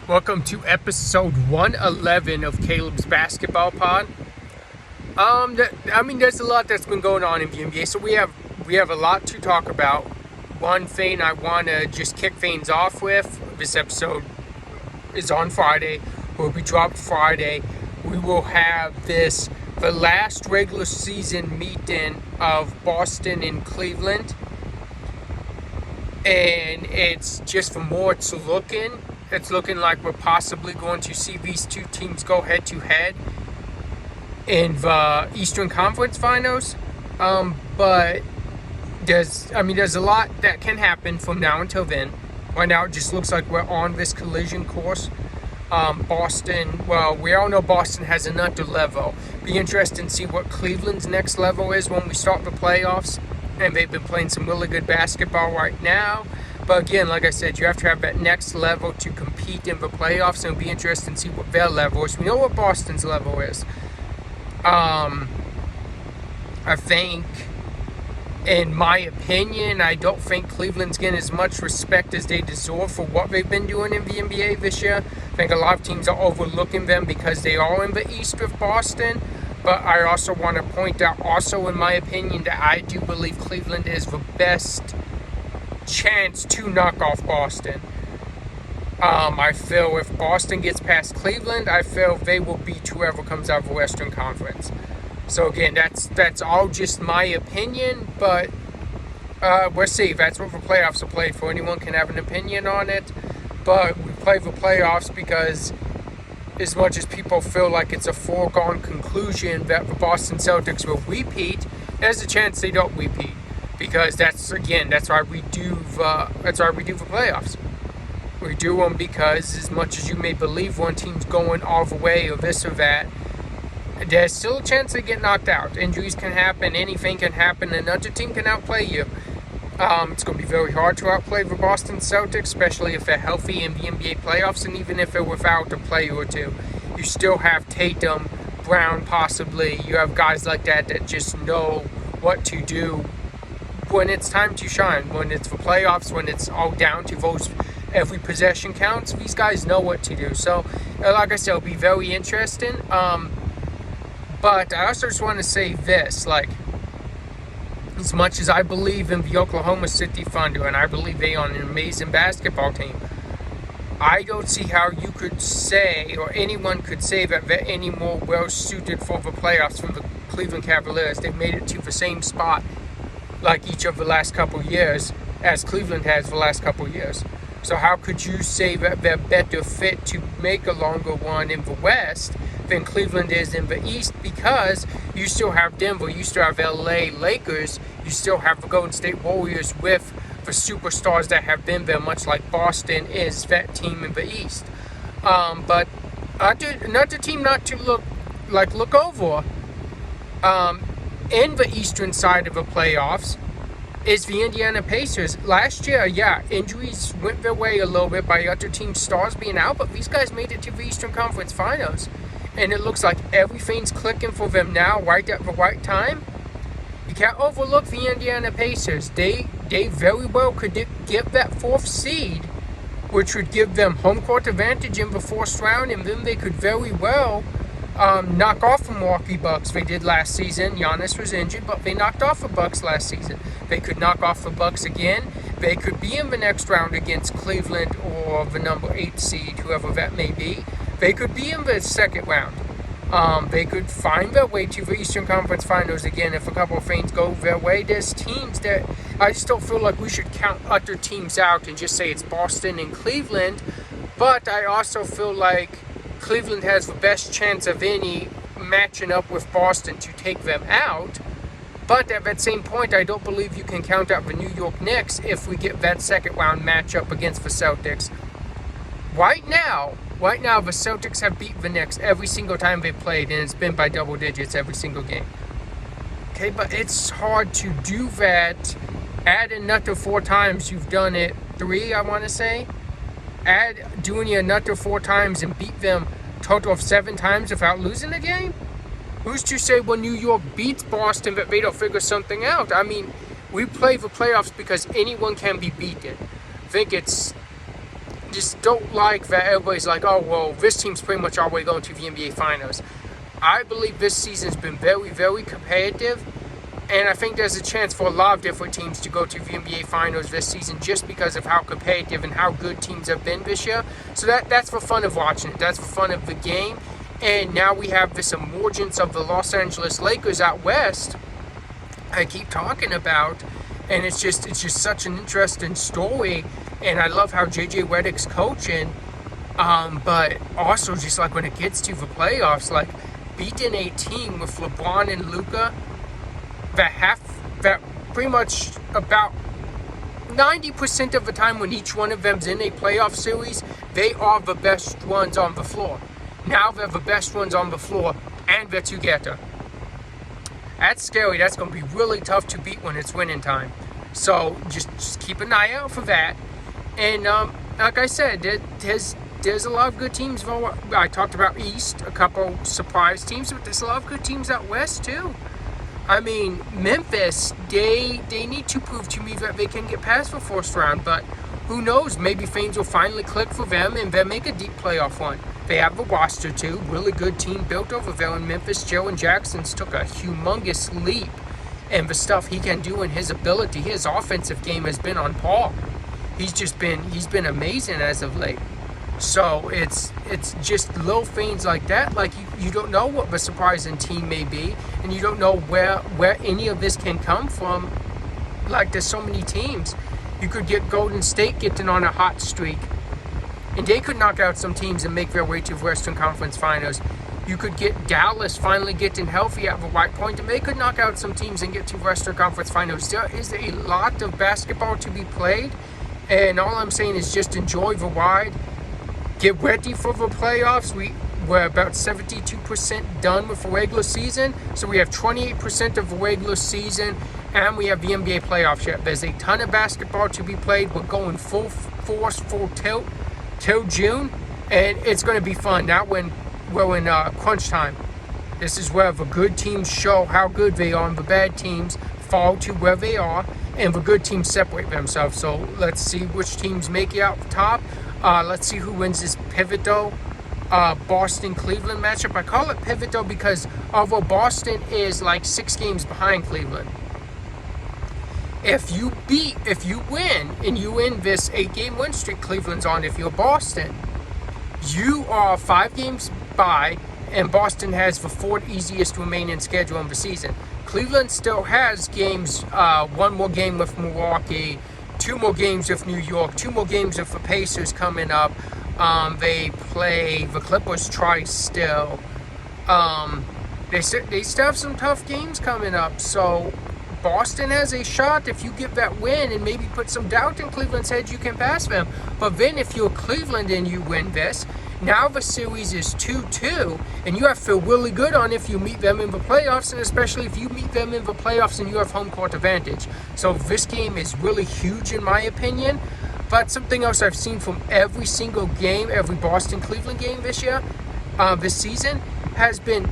Welcome to episode 111 of Caleb's Basketball Pod. There's a lot that's been going on in the NBA, so we have a lot to talk about. One thing I want to just kick things off with, this episode is on Friday, will be dropped Friday. We will have the last regular season meeting of Boston and Cleveland, and it's just for more to look in. It's looking like we're possibly going to see these two teams go head-to-head in the Eastern Conference Finals. But there's a lot that can happen from now until then. Right now, it just looks like we're on this collision course. Boston, we all know Boston has another level. Be interesting to see what Cleveland's next level is when we start the playoffs. And they've been playing some really good basketball right now. But again, like I said, you have to have that next level to compete in the playoffs, and it'll be interesting to see what their level is. We know what Boston's level is. I think, in my opinion, I don't think Cleveland's getting as much respect as they deserve for what they've been doing in the NBA this year. I think a lot of teams are overlooking them because they are in the East with Boston. But I also want to point out, also in my opinion, that I do believe Cleveland is the best chance to knock off Boston. I feel if Boston gets past Cleveland, I feel they will beat whoever comes out of the Western Conference. So again, that's all just my opinion, but we'll see. That's what the playoffs are played for. Anyone can have an opinion on it, but we play the playoffs because as much as people feel like it's a foregone conclusion that the Boston Celtics will repeat, there's a chance they don't repeat. Because that's why we do the playoffs. We do them because as much as you may believe one team's going all the way or this or that, there's still a chance they get knocked out. Injuries can happen, anything can happen, another team can outplay you. It's going to be very hard to outplay the Boston Celtics, especially if they're healthy in the NBA playoffs, and even if they're without a player or two. You still have Tatum, Brown possibly. You have guys like that just know what to do when it's time to shine, when it's for playoffs, when it's all down to those every possession counts. These guys know what to do. So, like I said, it'll be very interesting. But I also just want to say this, as much as I believe in the Oklahoma City Thunder, and I believe they are an amazing basketball team, I don't see how you could say, or anyone could say, that they're any more well-suited for the playoffs from the Cleveland Cavaliers. They've made it to the same spot like each of the last couple years as Cleveland has the last couple years. So how could you say that they're better fit to make a longer run in the West than Cleveland is in the East? Because you still have Denver, you still have LA Lakers, you still have the Golden State Warriors with the superstars that have been there, much like Boston is that team in the East. But another team not to look over in the eastern side of the playoffs is the Indiana Pacers. Last year, injuries went their way a little bit by other team stars being out, but these guys made it to the Eastern Conference Finals. And it looks like everything's clicking for them now, right at the right time. You can't overlook the Indiana Pacers. They very well could get that fourth seed, which would give them home court advantage in the first round, and then they could very well knock off the Milwaukee Bucks. They did last season. Giannis was injured, but they knocked off the Bucks last season. They could knock off the Bucks again. They could be in the next round against Cleveland or the number 8 seed, whoever that may be. They could be in the second round. They could find their way to the Eastern Conference Finals again if a couple of things go their way. There's teams that I just don't feel like we should count other teams out and just say it's Boston and Cleveland. But I also feel like Cleveland has the best chance of any matching up with Boston to take them out. But at that same point, I don't believe you can count out the New York Knicks if we get that second round matchup against the Celtics. Right now, the Celtics have beat the Knicks every single time they played, and it's been by double digits every single game. Okay, but it's hard to do that. Add another 4 times, you've done it 3, I want to say. Add doing it another 4 times and beat them total of 7 times without losing a game? Who's to say when New York beats Boston that they don't figure something out? I mean, we play the playoffs because anyone can be beaten. I think it's just don't like that everybody's like, oh, well, this team's pretty much already going to the NBA Finals. I believe this season's been very, very competitive, and I think there's a chance for a lot of different teams to go to the NBA Finals this season just because of how competitive and how good teams have been this year. So that's for fun of watching it. That's for fun of the game. And now we have this emergence of the Los Angeles Lakers out west I keep talking about, and it's just such an interesting story. And I love how JJ Redick's coaching, but also just like when it gets to the playoffs, like beating a team with LeBron and Luka that pretty much about 90% of the time when each one of them's in a playoff series, they are the best ones on the floor. Now they're the best ones on the floor, and they're together. That's scary. That's going to be really tough to beat when it's winning time. So just keep an eye out for that. And like I said, there's a lot of good teams. I talked about East, a couple surprise teams, but there's a lot of good teams out West too. I mean, Memphis, they need to prove to me that they can get past the first round, but who knows? Maybe things will finally click for them and they'll make a deep playoff run. They have the roster too. Really good team built over there in Memphis. Jaren Jackson's took a humongous leap in the stuff he can do and his ability. His offensive game has been on par. He's been amazing as of late. So it's just little things like that. Like you don't know what the surprising team may be, and you don't know where any of this can come from. Like there's so many teams. You could get Golden State getting on a hot streak, and they could knock out some teams and make their way to the Western Conference Finals. You could get Dallas finally getting healthy at the right point, and they could knock out some teams and get to the Western Conference Finals. There is a lot of basketball to be played, and all I'm saying is just enjoy the ride. Get ready for the playoffs. We're about 72% done with the regular season, so we have 28% of the regular season, and we have the NBA playoffs yet. There's a ton of basketball to be played. We're going full force, full tilt till June, and it's going to be fun. Now when we're in crunch time, this is where the good teams show how good they are, and the bad teams fall to where they are, and the good teams separate themselves. So let's see which teams make it out the top. Let's see who wins this pivotal Boston-Cleveland matchup. I call it pivotal because although Boston is like 6 games behind Cleveland, if you win and you win this 8-game win streak Cleveland's on, if you're Boston, you are 5 games by, and Boston has the 4th easiest remaining schedule in the season. Cleveland still has games, 1 more game with Milwaukee, 2 more games with New York, 2 more games with the Pacers coming up. They play the Clippers twice still. They still have some tough games coming up. So Boston has a shot. If you get that win and maybe put some doubt in Cleveland's head, you can pass them. But then if you're Cleveland and you win this, now the series is 2-2, and you have to feel really good on if you meet them in the playoffs, and especially if you meet them in the playoffs and you have home court advantage. So this game is really huge in my opinion. But something else I've seen from every single game, every Boston-Cleveland game this year, this season, has been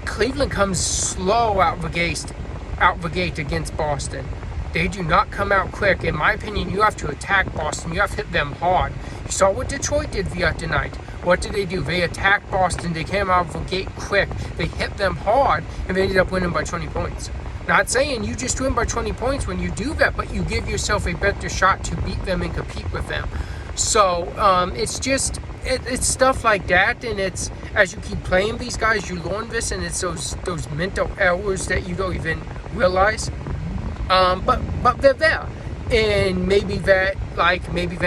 Cleveland comes slow out the gate against Boston. They do not come out quick. In my opinion, you have to attack Boston. You have to hit them hard. You saw what Detroit did the other night. What did they do? They attacked Boston. They came out of the gate quick. They hit them hard, and they ended up winning by 20 points. Not saying you just win by 20 points when you do that, but you give yourself a better shot to beat them and compete with them. So it's stuff like that, and it's as you keep playing these guys, you learn this, and it's those mental errors that you don't even realize. But they're there. And maybe the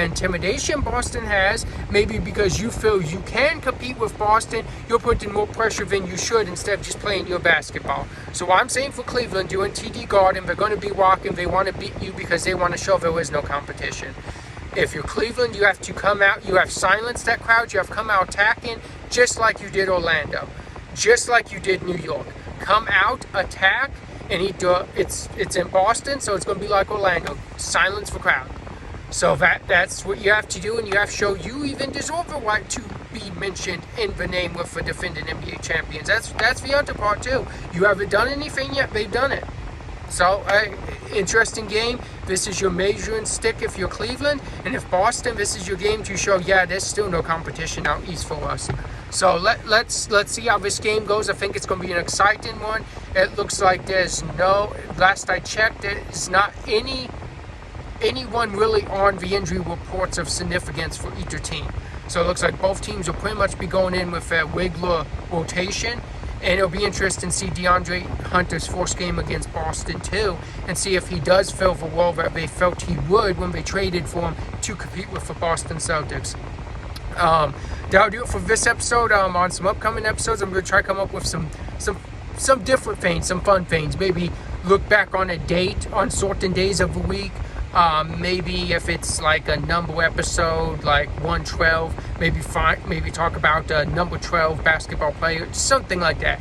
intimidation Boston has, maybe because you feel you can compete with Boston, you're putting more pressure than you should instead of just playing your basketball. So I'm saying for Cleveland, doing TD Garden, they're going to be rocking. They want to beat you because they want to show there is no competition. If you're Cleveland, you have to come out, you have silenced that crowd, you have come out attacking, just like you did Orlando, just like you did New York. Come out, attack, and it's in Boston, so it's going to be like Orlando. Silence the crowd. So that's what you have to do, and you have to show you even deserve the right to be mentioned in the name with the defending NBA champions. That's the other part too. You haven't done anything yet, they've done it. So, interesting game. This is your measuring stick if you're Cleveland, and if Boston, this is your game to show, yeah, there's still no competition out east for us. So let's see how this game goes. I think it's going to be an exciting one. It looks like there's no, last I checked, there's not anyone really on the injury reports of significance for either team. So it looks like both teams will pretty much be going in with a regular rotation. And it'll be interesting to see DeAndre Hunter's first game against Boston too, and see if he does fill the role that they felt he would when they traded for him to compete with the Boston Celtics. That'll do it for this episode. On some upcoming episodes, I'm going to try to come up with some different things, some fun things. Maybe look back on a date on certain days of the week. Maybe if it's like a number episode, like 112, maybe talk about number 12 basketball player, something like that.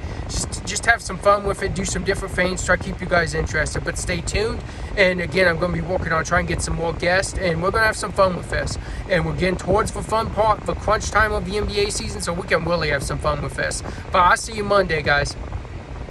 Just have some fun with it, do some different things, try to keep you guys interested. But stay tuned. And again, I'm going to be working on trying to get some more guests, and we're going to have some fun with this. And we're getting towards the fun part, the crunch time of the NBA season, so we can really have some fun with this. But I'll see you Monday, guys.